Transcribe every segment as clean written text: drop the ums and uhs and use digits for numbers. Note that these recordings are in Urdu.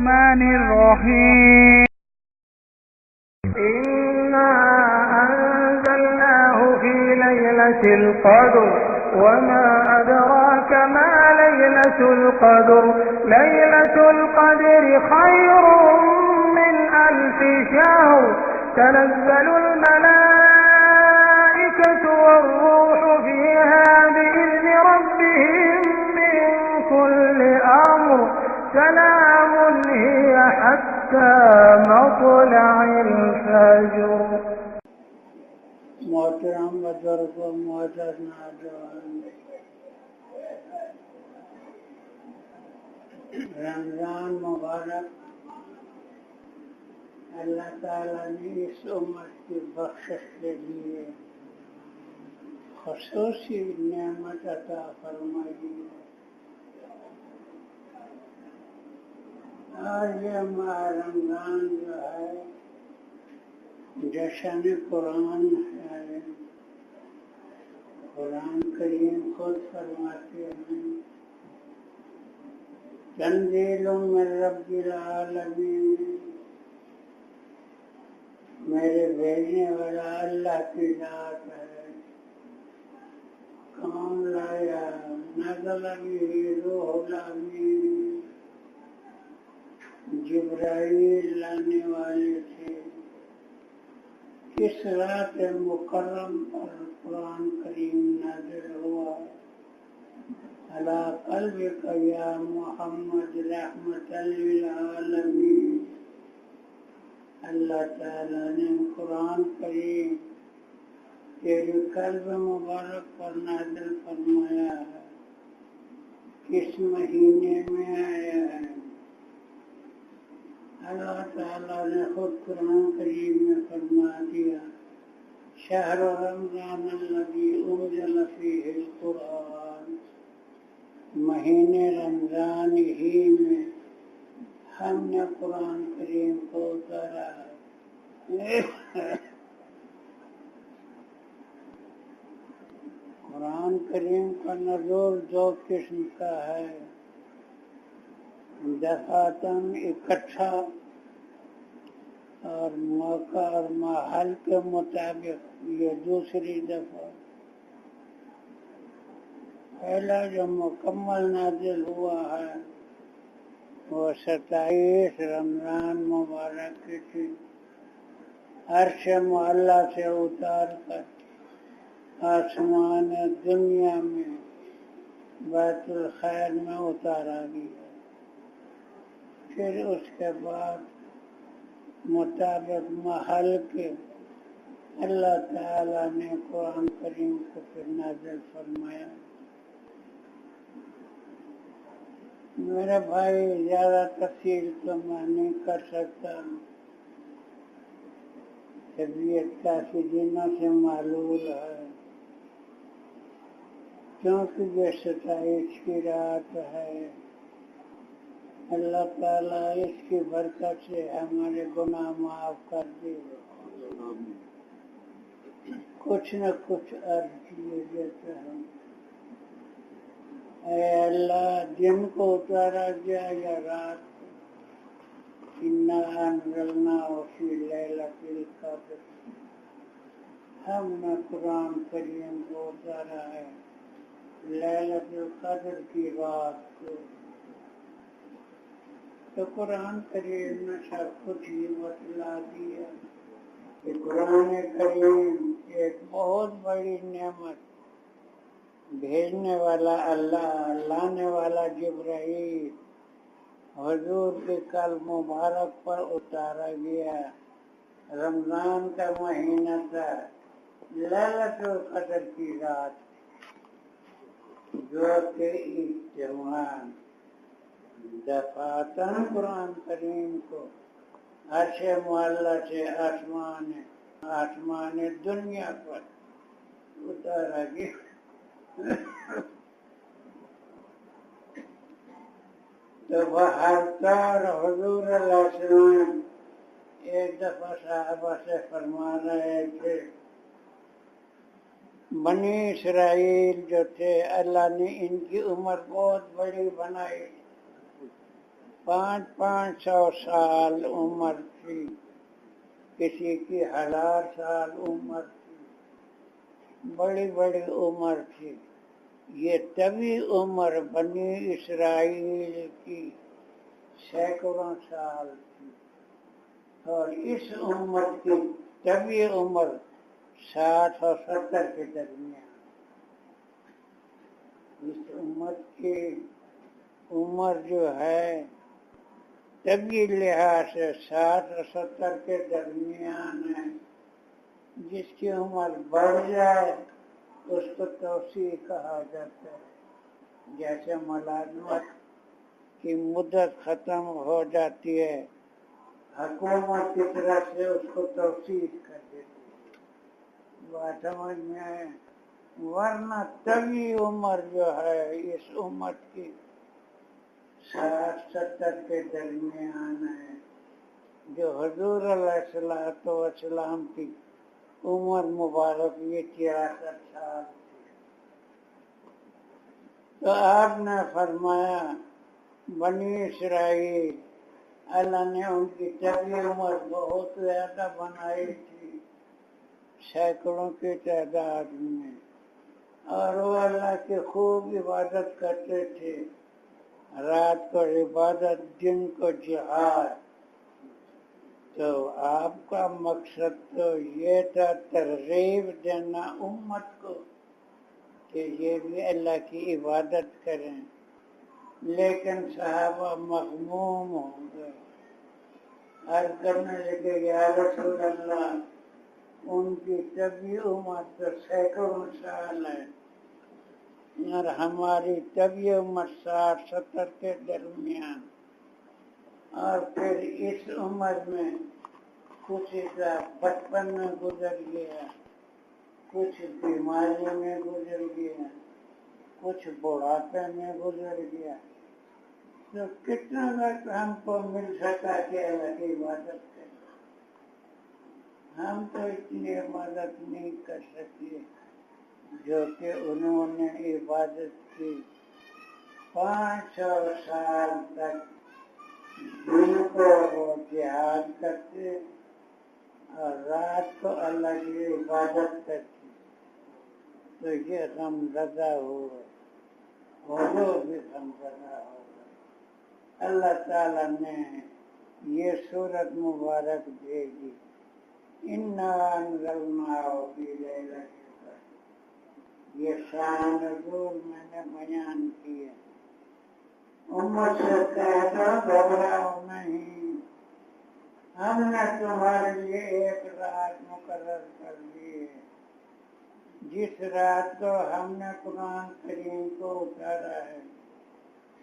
الرحمن الرحيم إنا أنزلناه في ليلة القدر وما أدراك ما ليلة القدر ليلة القدر خير من 1000 شهر تنزل الملائكة والروح فيها بإذن ربهم من كل أمر سلام هي حتى مطلع الفجر. محترم بزرگ و معزز نوجوان، رمضان مبارک اللہ تعالیٰ نے اس امت کی بخشش کے لیے خصوصی نعمت عطا فرمائی ہے۔ اور یہ ماہ رمضان جو ہے جشن قرآن ہے۔ قرآن کریم خود فرماتے ہیں تنزیل من رب العالمین، میرے بھیجنے والا اللہ کی ذات ہے۔ کون لایا؟ نزل به روح الامین، جبرائیل لانے والے تھے۔ کس رات مکرم پر قرآن کریم نازل ہوا؟ علی قلبک یا محمد رحمت للعالمین۔ اللہ تعالیٰ نے قرآن کریم تیرے قلب مبارک پر نازل فرمایا ہے۔ کس مہینے میں آیا ہے؟ اللہ تعالیٰ نے خود قرآن کریم میں فرما دیا شہر رمضان الذی انزل فیہ القرآن، مہینے رمضان ہی میں ہم نے قرآن کریم کو اتارا ہے۔ قرآن کریم کا نزول 2 قسم کا ہے، دفعتاً اکٹھا اور موقع اور ماحول کے مطابق یہ دوسری دفعہ۔ پہلا جو مکمل نازل ہوا ہے وہ 27 رمضان مبارک کی تھی، عرش معلیٰ سے اتار کر آسمان دنیا میں بیت الخیر میں اتارا گیا۔ پھر اس کے بعد مطابق محل کے اللہ تعالیٰ نے قرآن کریم کو پھر نازل فرمایا۔ میرے بھائی زیادہ تفصیل تو میں نہیں کر سکتا، طبیعت کافی دنوں سے معلول ہے، کیونکہ یہ 27 کی رات ہے۔ اللہ تعالیٰ اس کی برکت سے ہمارے گناہ معاف کر دے۔ کچھ نہ کچھ عرض کیے دیتے ہیں۔ اے اللہ، دن کو اتارا گیا یا رات کو؟ انا انزلناہ فی لیلۃ القدر، ہم نے قرآن کریم کو اتارا ہے لیلۃ القدر کی رات کو۔ تو قرآن کریم نے سب کچھ ہی بتلا دیا کہ قرآن کریم ایک بہت بڑی نعمت، بھیجنے والا اللہ، لانے والا جبرائیل، حضور کے قلب مبارک پر اتارا گیا۔ رمضان کا مہینہ تھا، لیلۃ القدر کی رات، جو کہ اجتماع دفعتاً قرآن کریم کو عرش معلیٰ سے آسمان دنیا پر اتارا گیا۔ تو بہرطور حضور علیہ السلام ایک دفعہ صحابہ سے فرما رہے تھے، بنی اسرائیل جو تھے اللہ نے ان کی عمر بہت بڑی بنائی، 500 سال عمر تھی، کسی کی 1000 سال عمر تھی، بڑی بڑی عمر تھی۔ یہ طویل عمر بنی اسرائیل کی سینکڑوں سال تھی، اور اس امت کی طویل عمر 60 اور 70 کے درمیان۔ اس امت کی عمر جو ہے طویل لحاظ سے 60 اور 70 کے درمیان ہے۔ جس کی عمر بڑھ جائے اس کو توسیع کہا جاتا ہے، جیسے ملازمت کی مدت ختم ہو جاتی ہے، حکومت کی طرف سے اس کو توسیع کر دیتی ہے۔ بات سمجھ میں آئے؟ ورنہ طویل عمر جو ہے اس امت کی 60-70 کے درمیان ہے۔ جو حضور علیہ السلام کی عمر مبارک یہ 63 سال تھی۔ تو آپ نے فرمایا بنی اسرائیل، اللہ نے ان کی طویل عمر بہت زیادہ بنائی تھی، سینکڑوں کی تعداد میں، اور وہ اللہ کی خوب عبادت کرتے تھے، رات کو عبادت، دن کو جہاد۔ تو آپ کا مقصد تو یہ تھا ترغیب دینا امت کو کہ یہ بھی اللہ کی عبادت کریں، لیکن صحابہ مغموم ہو گئے، عرض کرنے لگے یا رسول اللہ ان کی طویل عمر تو سینکڑوں سال ہے اور ہماری طویل عمر 60-70 کے درمیان، اور پھر اس عمر میں کچھ حصہ بچپن میں گزر گیا، کچھ بیماری میں گزر گیا، کچھ بڑھاپے میں گزر گیا، تو کتنا وقت ہم کو مل سکا کہ اللہ کی عبادت کریں؟ ہم تو اتنی عبادت نہیں کر سکے جو کہ انہوں نے عبادت کی۔ 500 سال تک دن کو وہ جہاد کرتے اور رات کو اللہ کی عبادت کرتے، تو یہ غمزدہ ہوگا، حضور بھی غمزدہ ہوگا۔ اللہ تعالیٰ نے یہ سورت مبارک بھیجی، اِنَّا أَنزَلْنَاهُ فِي لَيْلَةِ الْقَدْرِ۔ یہ شان نزول میں نے بیان کی ہے۔ امت سے کہہ دو گھبراؤ نہیں، ہم نے تمہارے لیے ایک رات مقرر کر دی ہے، جس رات کو ہم نے قرآن کریم کو اتارا ہے۔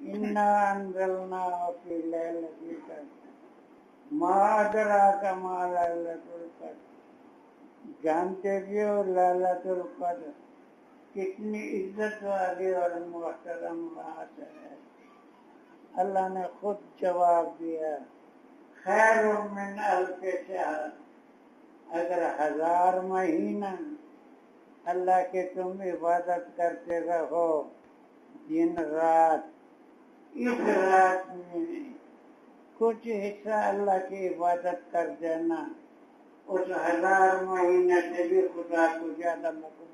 اِنَّا أَنزَلْنَاهُ فِي لَيْلَةِ الْقَدْرِ مَا أَدْرَاكَ مَا لَيْلَةُ الْقَدْرِ۔ جانتے بھی ہو لیلۃ القدر کتنی عزت والی اور محترم رات ہے۔ اللہ نے خود جواب دیا، خیر من الف شہر۔ اگر 1000 مہینہ اللہ کے تم عبادت کرتے رہو دن رات، اس رات میں کچھ حصہ اللہ کی عبادت کر دینا اس 1000 مہینے سے بھی خدا کو زیادہ مقبول۔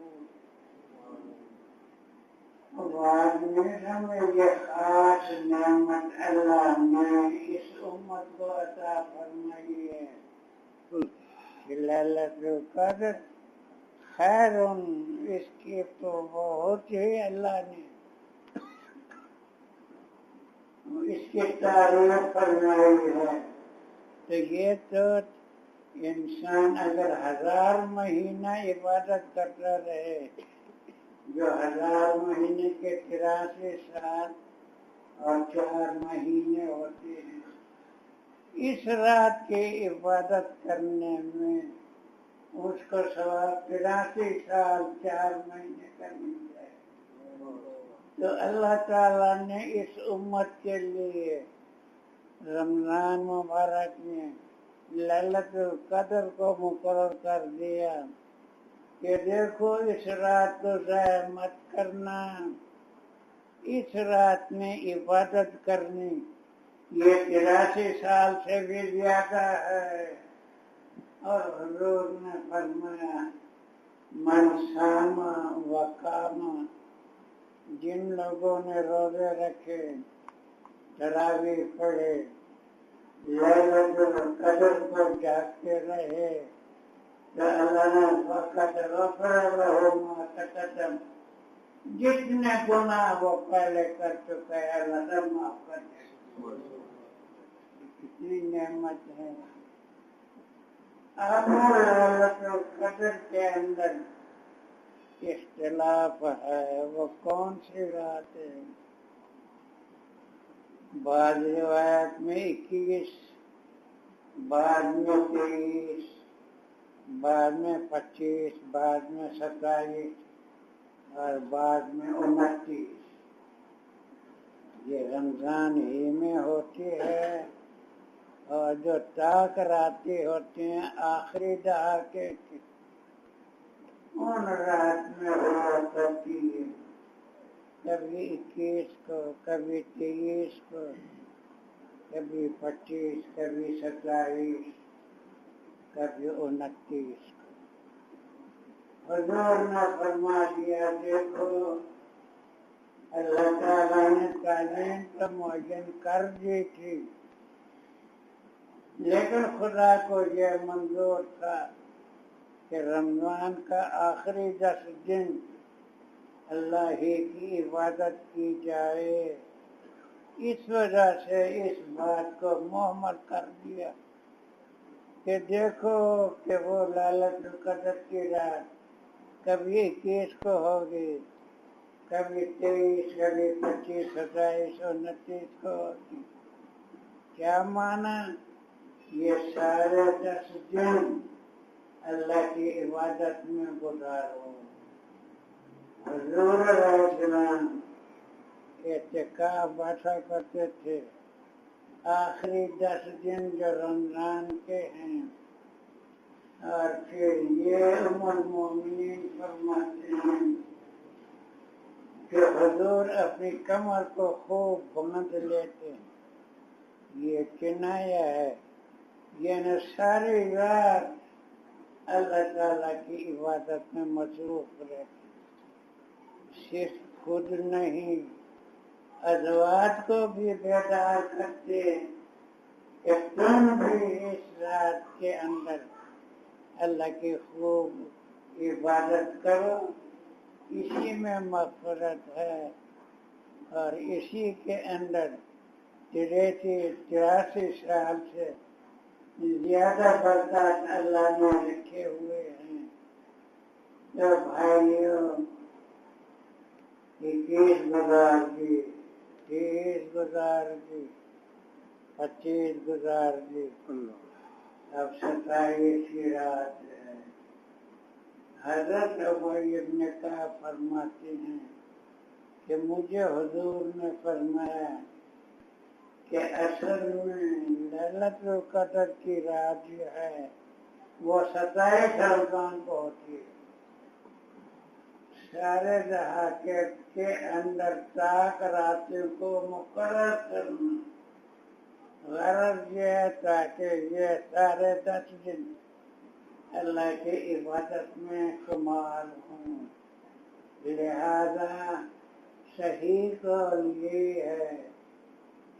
بعد میں ہمیں یہ خاص نعمت اللہ نے اس امت کو عطا فرمائی ہے، لیلۃ القدر خیر، اس کی تو بہت ہی اللہ نے اس کی تعریف فرمائی ہے۔ تو یہ تو انسان اگر 1000 مہینہ عبادت کرتا رہے، جو 1000 مہینے کے 83 سال اور 4 مہینے ہوتے ہیں، اس رات کی عبادت کرنے میں اس کو ثواب 83 سال 4 مہینے کا مل جائے۔ تو اللہ تعالیٰ نے اس امت کے لیے رمضان مبارک میں لیلۃ القدر کو مقرر کر دیا کہ دیکھو اس رات کو ضائع مت کرنا، اس رات میں عبادت کرنی یہ 83 سال سے بھی زیادہ ہے، اور حضور نے فرمایا من صام و قام، جن لوگوں نے روزے رکھے، تراویح پڑھے، لیلۃ القدر کو جاگتے رہے، تو اللہ نے فقط غفر لہ ما تقدم، جتنے گناہ وہ پہلے کر چکے ہیں اللہ سب معاف کر دے۔ کتنی نعمت ہے۔ اب لیلۃ القدر کے اندر اختلاف ہے، وہ کون سی رات ہے؟ بعض روایت میں 21، بعض میں 23، بعض میں 25، بعض میں 27 اور بعض میں 29۔ یہ رمضان ہی میں ہوتی ہے، اور جو تاک راتی ہوتی ہیں آخری دہاکے کی، ان رات میں ہوا کرتی ہے، کبھی 21 کو، کبھی 23 کو، کبھی 25، کبھی 27، کبھی 29 کو۔ حضور نے فرما دیا دیکھو اللہ تعالیٰ نے تعلیم تو معین کر دی تھی، لیکن خدا کو یہ منظور تھا کہ رمضان کا آخری 10 دن اللہ ہی کی عبادت کی جائے، اس وجہ سے اس بات کو محمل کر دیا کہ دیکھو کہ وہ لیلۃ القدر کی رات کبھی 21 کو ہوگی، کبھی 23، کبھی 25، 27، 29 کو ہوگی۔ کیا مانا؟ یہ سارے 10 دن اللہ کی عبادت میں گزارو۔ حضور علیہ السلام اعتکاف بیٹھا کرتے تھے، آخری 10 دن جو رمضان کے ہیں، اور پھر یہ ام المومنین فرماتے ہیں کہ حضور اپنی کمر کو خوب باندھ لیتے ہیں۔ یہ کنایا ہے، یعنی ساری رات اللہ تعالیٰ کی عبادت میں مصروف رہتے، صرف خود نہیں ازواج کو بھی بیدار کرتے کہ تم بھی اس رات کے اندر اللہ کی خوب عبادت کرو، اسی میں مغفرت ہے، اور اسی کے اندر 83 سال سے زیادہ برکات اللہ نے رکھے ہوئے ہیں۔ تو بھائیوں 21 گزار دی، 30 گزار دی، 25 گزار دی، اب 27 کی رات ہے۔ حضرت ابی بن کعب فرماتے ہیں کہ مجھے حضور نے فرمایا کہ اصل میں لیلۃ القدر کی رات جو ہے وہ 27 رمضان کو ہوتی ہے۔ سارے دہاکے کے اندر تاک راتوں کو مقرر کرنا غرض یہ ہے تاکہ یہ سارے 10 دن اللہ کی عبادت میں شمار ہوں۔ لہذا صحیح قول یہ ہے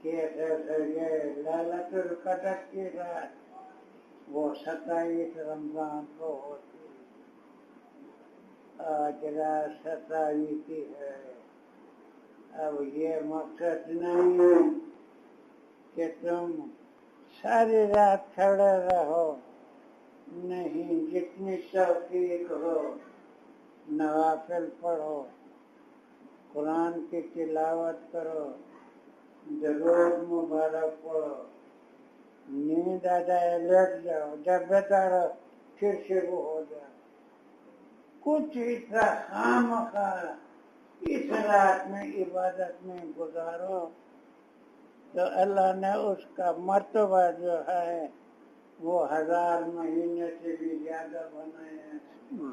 کہ لیلۃ القدر کی رات وہ 27 رمضان کو ہوتی ہے۔ آج رات 27 کی ہے۔ اب یہ مقصد نہیں ہے کہ تم ساری رات کھڑے رہو، نہیں، جتنی توفیق ہو نوافل پڑھو، قرآن کی تلاوت کرو، درود مبارک پڑھو، نیند آ جائے لیٹ جاؤ، جب بیدار ہو پھر شروع ہو جاؤ۔ کچھ حصہ خامخواہ اس رات میں عبادت میں گزارو تو اللہ نے اس کا مرتبہ جو ہے وہ 1000 مہینے سے بھی زیادہ بنایا ہے۔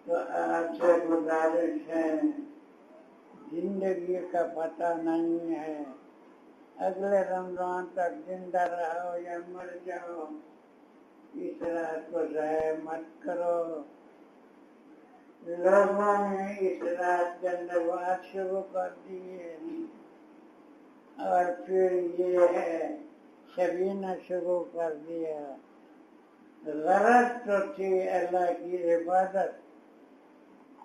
تو آپ سے گزارش ہے، زندگی کا پتہ نہیں ہے، اگلے رمضان تک زندہ رہو یا مر جاؤ، اس رات کو ضائع مت کرو۔ لوگوں نے اس رات کے اندر بات شروع کر دی ہے، اور پھر یہ ہے شبینہ شروع کر دیا۔ غرض تو تھی اللہ کی عبادت،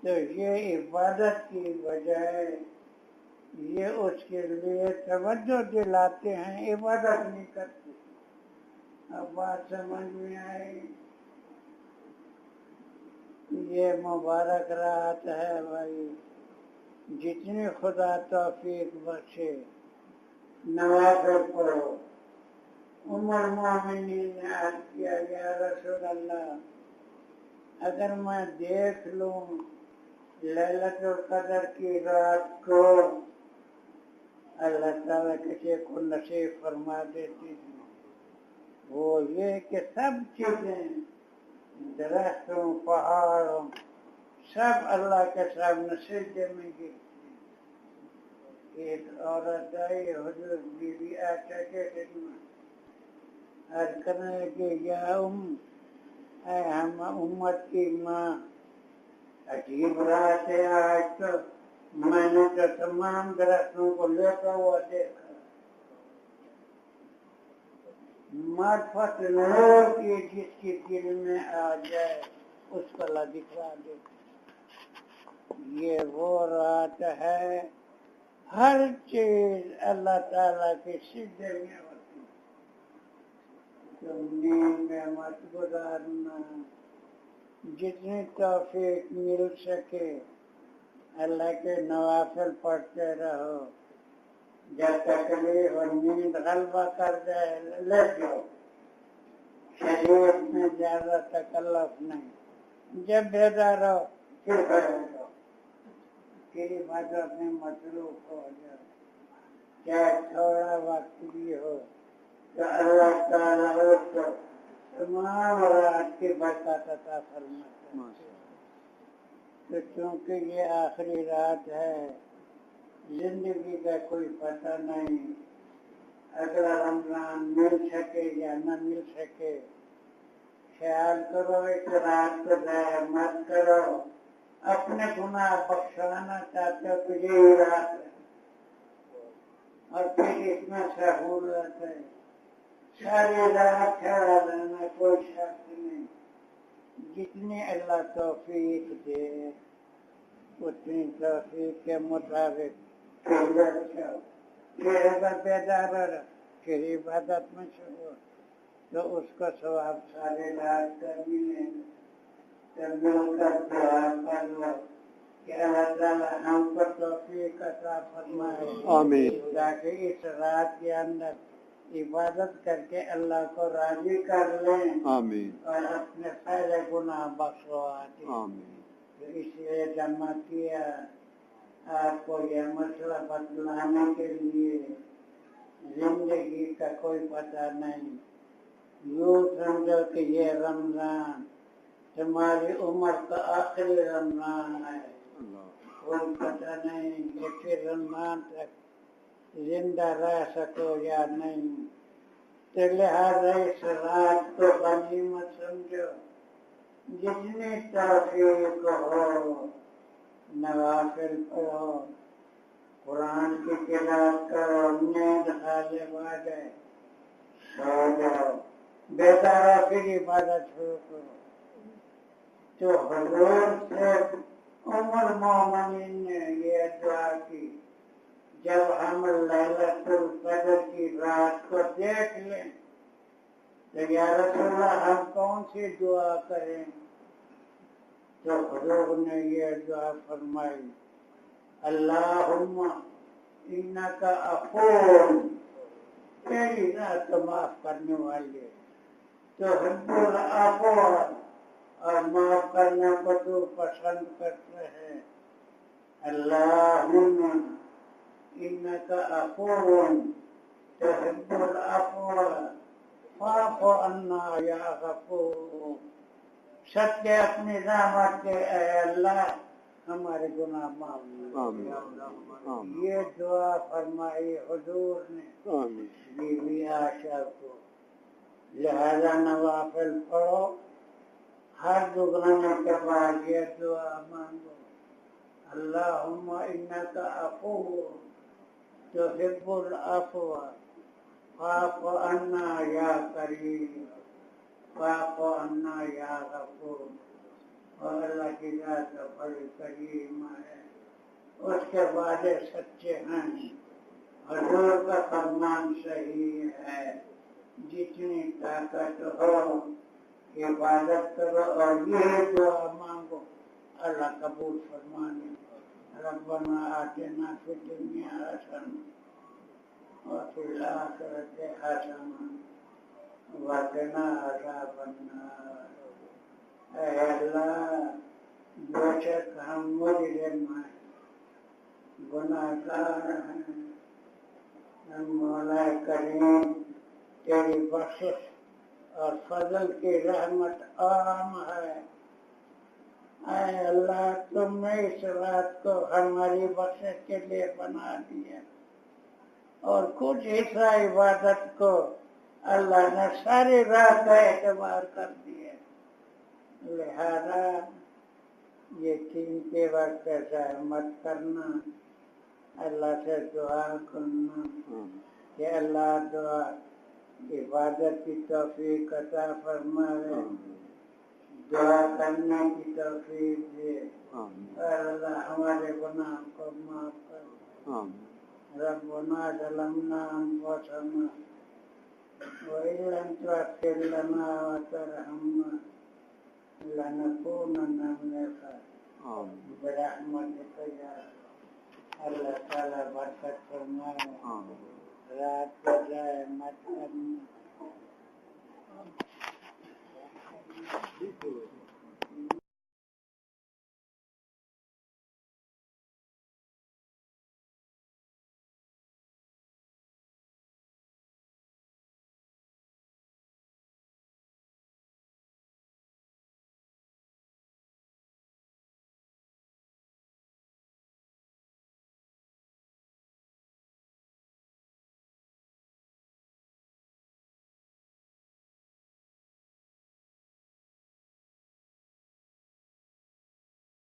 تو یہ عبادت کی بجائے یہ اس کے لیے توجہ دلاتے ہیں، عبادت نہیں کرتے۔ اب بات سمجھ میں آئی؟ یہ مبارک رات ہے بھائی، جتنی خدا توفیق بخشے نوافل پڑھو۔ ام المومنین نے عرض کیا یا رسول اللہ، اگر میں دیکھ لوں لیلۃ القدر کی رات کو، اللہ تعالیٰ کسی کو نصیب فرما دیتے ہیں۔ وہ یہ کہ سب چیزیں، درختوں، پہاڑوں، سب اللہ کے سامنے سجدے میں گرتے ہیں۔ ایک عورت آئی حضور بیوی عائشہ کے خدمت، عرض کرنے لگی یا اے ہم امت کی ماں، عجیب رات ہے آج تو، میں نے تو تمام درختوں کو لیتا ہوا دیکھا۔ معرفت نور کی جس کی دل میں آ جائے اس کو اللہ دکھلا دے۔ یہ وہ رات ہے ہر چیز اللہ تعالیٰ کے سجدے میں ہوتی ہے۔ تم نیند میں مت گزارنا، جتنی توفیق مل سکے اللہ کے نوافل پڑھتے رہو۔ جب تکلیف اور نیند غلبہ کر جائے لیٹ جاؤ، شریعت میں زیادہ تکلف نہیں۔ جب بیدار ہو پھر کھڑے ہو، پھر عبادت میں مصروف ہو جاؤ، چاہے تھوڑا وقت بھی ہو تو اللہ تعالیٰ اس کو تمام رات کی برکت عطا فرماتا ہے۔ تو چونکہ یہ آخری رات ہے، زندگی کا کوئی پتہ نہیں، اگلا رمضان مل سکے یا نہ مل سکے، خیال کرو اس رات کو ضائع مت کرو۔ اپنے گناہ بخشوانا چاہتے ہو تو یہی رات ہے، اور پھر اس میں سہولت ہے، ساری رات کھڑا رہنا کوئی شرط نہیں۔ جتنی اللہ توفیق دے اتنی توفیق کے مطابق پھر اگر بیدار رہو پھر عبادت میں شروع تو اس کو ثواب سارے رات کر ملے گا۔ تو مل کر دعا کر لو کہ اللہ تعالیٰ ہم کو توفیق عطا فرمائے، آمین۔ تاکہ اس رات کے اندر عبادت کر کے اللہ کو راضی کر لیں، آمین، اور اپنے سارے گناہ بخشوا دیں۔ آمین۔ تو اس لیے جمع کیا آپ کو یہ مسئلہ بتلانے کے لیے۔ زندگی کا کوئی پتہ نہیں، یوں سمجھو کہ یہ رمضان تمہاری عمر کا آخری رمضان ہے، کوئی پتہ نہیں کہ پھر رمضان تک زندہ رہ سکو یا نہیں۔ تو لہٰذا اس رات کو غنیمت سمجھو، جتنی توفیق ہو نوافل پڑھو، قرآن کی تلاوت کرو، نیند غالب آ جائے سو جاؤ، بیدار پھر عبادت شروع کرو۔ تو حضور سے ام المومنین نے یہ دعا کی، جب ہم لیلۃ القدر کی رات کو دیکھ لیں تو یا رسول اللہ ہم کون سی دعا کریں؟ تو حضور نے یہ دعا فرمائی، اللہم انکا عفو، تیری ذات معاف کرنے والے، تو حب العفو، اور معاف کرنے کو تو پسند کرتے ہیں۔ اللہم انکا عفو تحب العفو فاعف عنا یا غفور۔ سب کے اپنی رحمت کے اے اللہ ہمارے گناہ معاف آمین آمین یہ دعا فرمائی حضور نے آمین بی بی عائشہ کو، لہذا نوافل پڑھو، ہر دگرانے کے بعد یہ دعا مانگو، اللہم انکا عفو تحب العفو فاعف عنا یا کریم فاعف عنا یا غفور۔ اور اللہ کی ذات بڑی کریم ہے، اس کے وعدے سچے ہیں، حضور کا فرمان صحیح ہے، جتنی طاقت ہو عبادت کرو اور یہ دعا مانگو، اللہ قبول فرمانے۔ ربنا آتنا فی الدنیا حسنہ وفی الآخرۃ حسنہ وقنا عذاب النار۔ اے اللہ، بے شک ہم مجرم ہیں، گناہ گار ہیں، مولا کریم تیری بخشش اور فضل کی رحمت عام ہے۔ اے اللہ، تم نے اس رات کو ہماری بخشش کے لیے بنا دیا اور کچھ حصہ عبادت کو اللہ نے ساری رات کا اعتبار کر دیا، لہذا یہ قیمتی وقت ضائع مت کرنا، اللہ سے دعا کرنا کہ اللہ دعا عبادت کی توفیق عطا فرمائے، دعا کرنے کی توفیق دے، اور اللہ ہمارے گناہ کو معاف کر۔ ربنا ظلمنا انفسنا وإن لم تغفر لنا وترحمنا لنكونن من الخاسرين برحمتك یا اللہ تعالیٰ برکت فرمائے، رات کو ضائع مت کرنا۔